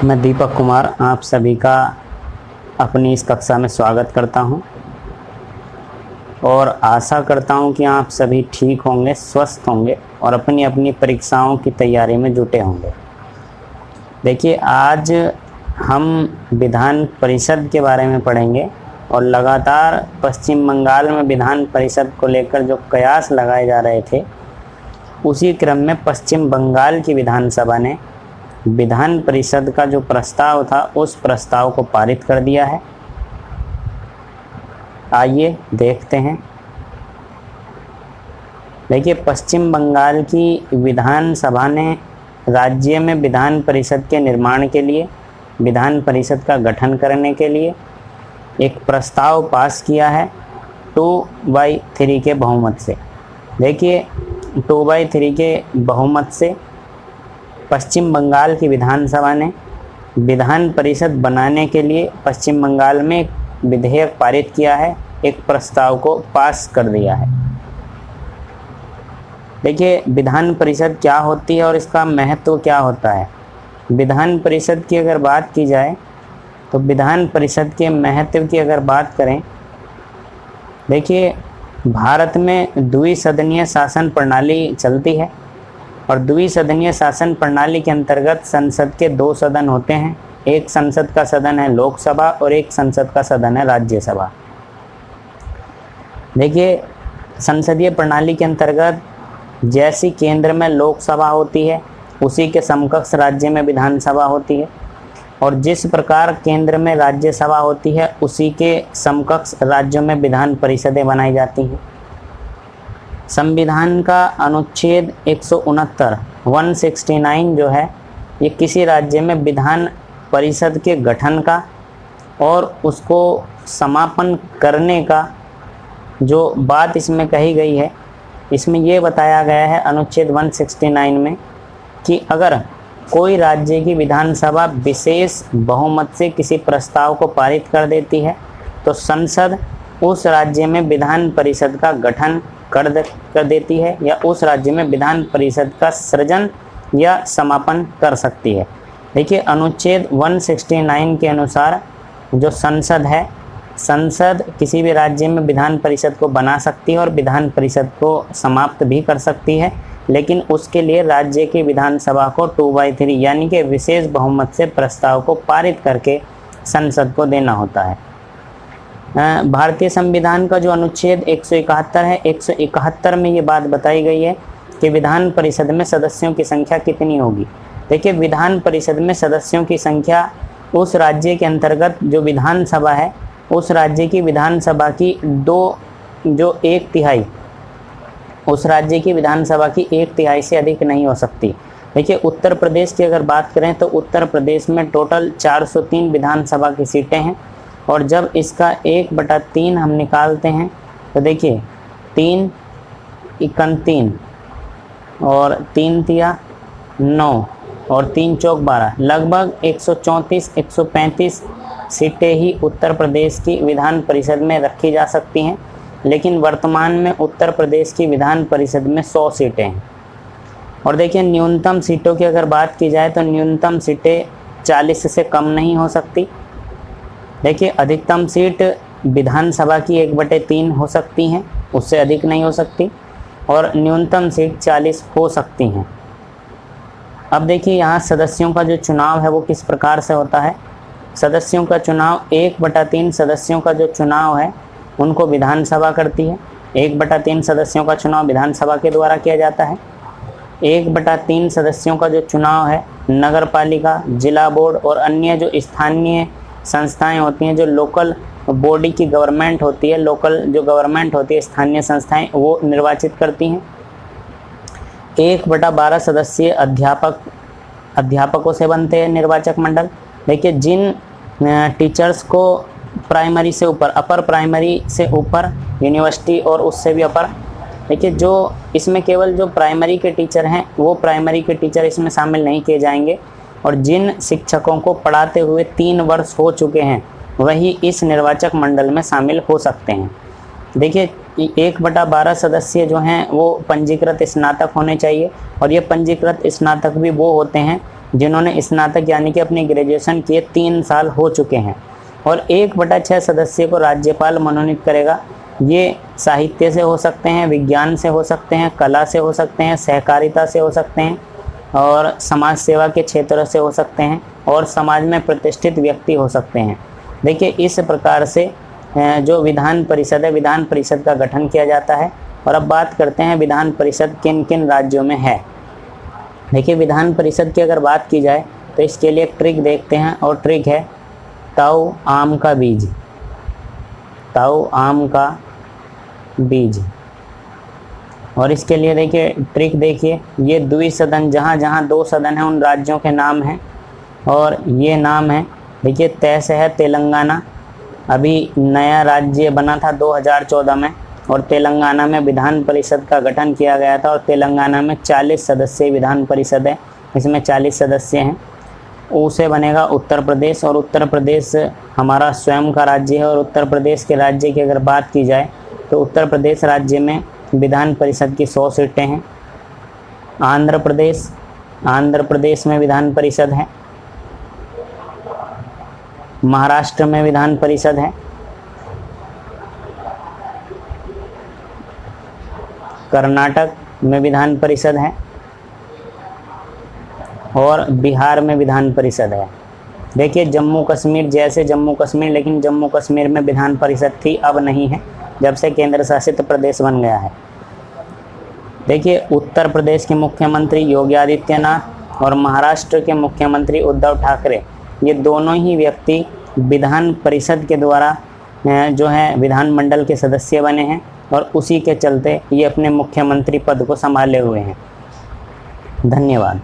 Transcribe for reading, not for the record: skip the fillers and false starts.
मैं दीपक कुमार आप सभी का अपनी इस कक्षा में स्वागत करता हूं और आशा करता हूं कि आप सभी ठीक होंगे, स्वस्थ होंगे और अपनी अपनी परीक्षाओं की तैयारी में जुटे होंगे। देखिए, आज हम विधान परिषद के बारे में पढ़ेंगे और लगातार पश्चिम बंगाल में विधान परिषद को लेकर जो कयास लगाए जा रहे थे, उसी क्रम में पश्चिम बंगाल की विधानसभा ने विधान परिषद का जो प्रस्ताव था उस प्रस्ताव को पारित कर दिया है। आइए देखते हैं। देखिए, पश्चिम बंगाल की विधानसभा ने राज्य में विधान परिषद के निर्माण के लिए, विधान परिषद का गठन करने के लिए एक प्रस्ताव पास किया है 2/3 के बहुमत से। देखिए, 2/3 के बहुमत से पश्चिम बंगाल की विधानसभा ने विधान परिषद बनाने के लिए पश्चिम बंगाल में एक विधेयक पारित किया है, एक प्रस्ताव को पास कर दिया है। देखिए, विधान परिषद क्या होती है और इसका महत्व क्या होता है। विधान परिषद की अगर बात की जाए तो विधान परिषद के महत्व की अगर बात करें, देखिए, भारत में द्विसदनीय शासन प्रणाली चलती है और द्विसदनीय शासन प्रणाली के अंतर्गत संसद के 2 सदन होते हैं। एक संसद का सदन है लोकसभा और एक संसद का सदन है राज्यसभा। देखिए, संसदीय प्रणाली के अंतर्गत जैसी केंद्र में लोकसभा होती है उसी के समकक्ष राज्य में विधानसभा होती है और जिस प्रकार केंद्र में राज्यसभा होती है उसी के समकक्ष राज्यों में विधान परिषदें बनाई जाती हैं। संविधान का अनुच्छेद 169 जो है, ये किसी राज्य में विधान परिषद के गठन का और उसको समापन करने का जो बात इसमें कही गई है, इसमें ये बताया गया है अनुच्छेद 169 में कि अगर कोई राज्य की विधानसभा विशेष बहुमत से किसी प्रस्ताव को पारित कर देती है तो संसद उस राज्य में विधान परिषद का गठन कर देती है या उस राज्य में विधान परिषद का सृजन या समापन कर सकती है। देखिए, अनुच्छेद 169 के अनुसार जो संसद है, संसद किसी भी राज्य में विधान परिषद को बना सकती है और विधान परिषद को समाप्त भी कर सकती है, लेकिन उसके लिए राज्य की विधानसभा को 2/3 यानी कि विशेष बहुमत से प्रस्ताव को पारित करके संसद को देना होता है। भारतीय संविधान का जो अनुच्छेद 171 है, 171 में ये बात बताई गई है कि विधान परिषद में सदस्यों की संख्या कितनी होगी। देखिए, विधान परिषद में सदस्यों की संख्या उस राज्य के अंतर्गत जो विधानसभा है, उस राज्य की विधानसभा की जो 1/3, उस राज्य की विधानसभा की 1/3 से अधिक नहीं हो सकती। देखिए, उत्तर प्रदेश की अगर बात करें तो उत्तर प्रदेश में टोटल 403 विधानसभा की सीटें हैं और जब इसका 1/3 हम निकालते हैं तो देखिए 3 × 3 और 3 × 9 और 3 × 4 = 12, लगभग 134-135 सीटें ही उत्तर प्रदेश की विधान परिषद में रखी जा सकती हैं, लेकिन वर्तमान में उत्तर प्रदेश की विधान परिषद में 100 सीटें हैं। और देखिए, न्यूनतम सीटों की अगर बात की जाए तो न्यूनतम सीटें 40 से कम नहीं हो सकती। देखिए, अधिकतम सीट विधानसभा की 1/3 हो सकती हैं, उससे अधिक नहीं हो सकती, और न्यूनतम सीट 40 हो सकती हैं। अब देखिए, यहाँ सदस्यों का जो चुनाव है वो किस प्रकार से होता है। सदस्यों का चुनाव 1/3 सदस्यों का जो चुनाव है उनको विधानसभा करती है। 1/3 सदस्यों का चुनाव विधानसभा के द्वारा किया जाता है। 1/3 सदस्यों का जो चुनाव है नगर पालिका, जिला बोर्ड और अन्य जो स्थानीय संस्थाएं होती हैं, जो लोकल बॉडी की गवर्नमेंट होती है, लोकल जो गवर्नमेंट होती है, स्थानीय संस्थाएं, वो निर्वाचित करती हैं। 1/12 सदस्यीय अध्यापकों से बनते हैं निर्वाचक मंडल। देखिए, जिन टीचर्स को प्राइमरी से ऊपर, अपर प्राइमरी से ऊपर, यूनिवर्सिटी और उससे भी अपर, देखिए, जो इसमें केवल जो प्राइमरी के टीचर हैं वो प्राइमरी के टीचर इसमें शामिल नहीं किए जाएंगे और जिन शिक्षकों को पढ़ाते हुए 3 वर्ष हो चुके हैं वही इस निर्वाचक मंडल में शामिल हो सकते हैं। देखिए, 1/12 सदस्य जो हैं वो पंजीकृत स्नातक होने चाहिए और ये पंजीकृत स्नातक भी वो होते हैं जिन्होंने स्नातक यानी कि अपनी ग्रेजुएशन किए 3 साल हो चुके हैं। और 1/6 सदस्य को राज्यपाल मनोनीत करेगा। ये साहित्य से हो सकते हैं, विज्ञान से हो सकते हैं, कला से हो सकते हैं, सहकारिता से हो सकते हैं और समाज सेवा के क्षेत्र से हो सकते हैं और समाज में प्रतिष्ठित व्यक्ति हो सकते हैं। देखिए, इस प्रकार से जो विधान परिषद है, विधान परिषद का गठन किया जाता है। और अब बात करते हैं विधान परिषद किन किन राज्यों में है। देखिए, विधान परिषद की अगर बात की जाए तो इसके लिए एक ट्रिक देखते हैं और ट्रिक है ताऊ आम का बीज। ताऊ आम का बीज। और इसके लिए देखिए ट्रिक देखिए, ये द्विसदन, जहाँ जहाँ 2 सदन हैं उन राज्यों के नाम हैं और ये नाम है। देखिए, तय से है तेलंगाना, अभी नया राज्य बना था 2014 में और तेलंगाना में विधान परिषद का गठन किया गया था और तेलंगाना में 40 सदस्यीय विधान परिषद है, इसमें 40 सदस्य हैं। ऊ से बनेगा उत्तर प्रदेश और उत्तर प्रदेश हमारा स्वयं का राज्य है। और उत्तर प्रदेश के राज्य की अगर बात की जाए तो उत्तर प्रदेश राज्य में विधान परिषद की 100 सीटें हैं। आंध्र प्रदेश में विधान परिषद है। महाराष्ट्र में विधान परिषद है। कर्नाटक में विधान परिषद है और बिहार में विधान परिषद है। देखिए, जम्मू कश्मीर, जैसे जम्मू कश्मीर, लेकिन जम्मू कश्मीर में विधान परिषद थी, अब नहीं है जब से केंद्र शासित प्रदेश बन गया है। देखिए, उत्तर प्रदेश के मुख्यमंत्री योगी आदित्यनाथ और महाराष्ट्र के मुख्यमंत्री उद्धव ठाकरे, ये दोनों ही व्यक्ति विधान परिषद के द्वारा जो है विधानमंडल के सदस्य बने हैं और उसी के चलते ये अपने मुख्यमंत्री पद को संभाले हुए हैं। धन्यवाद।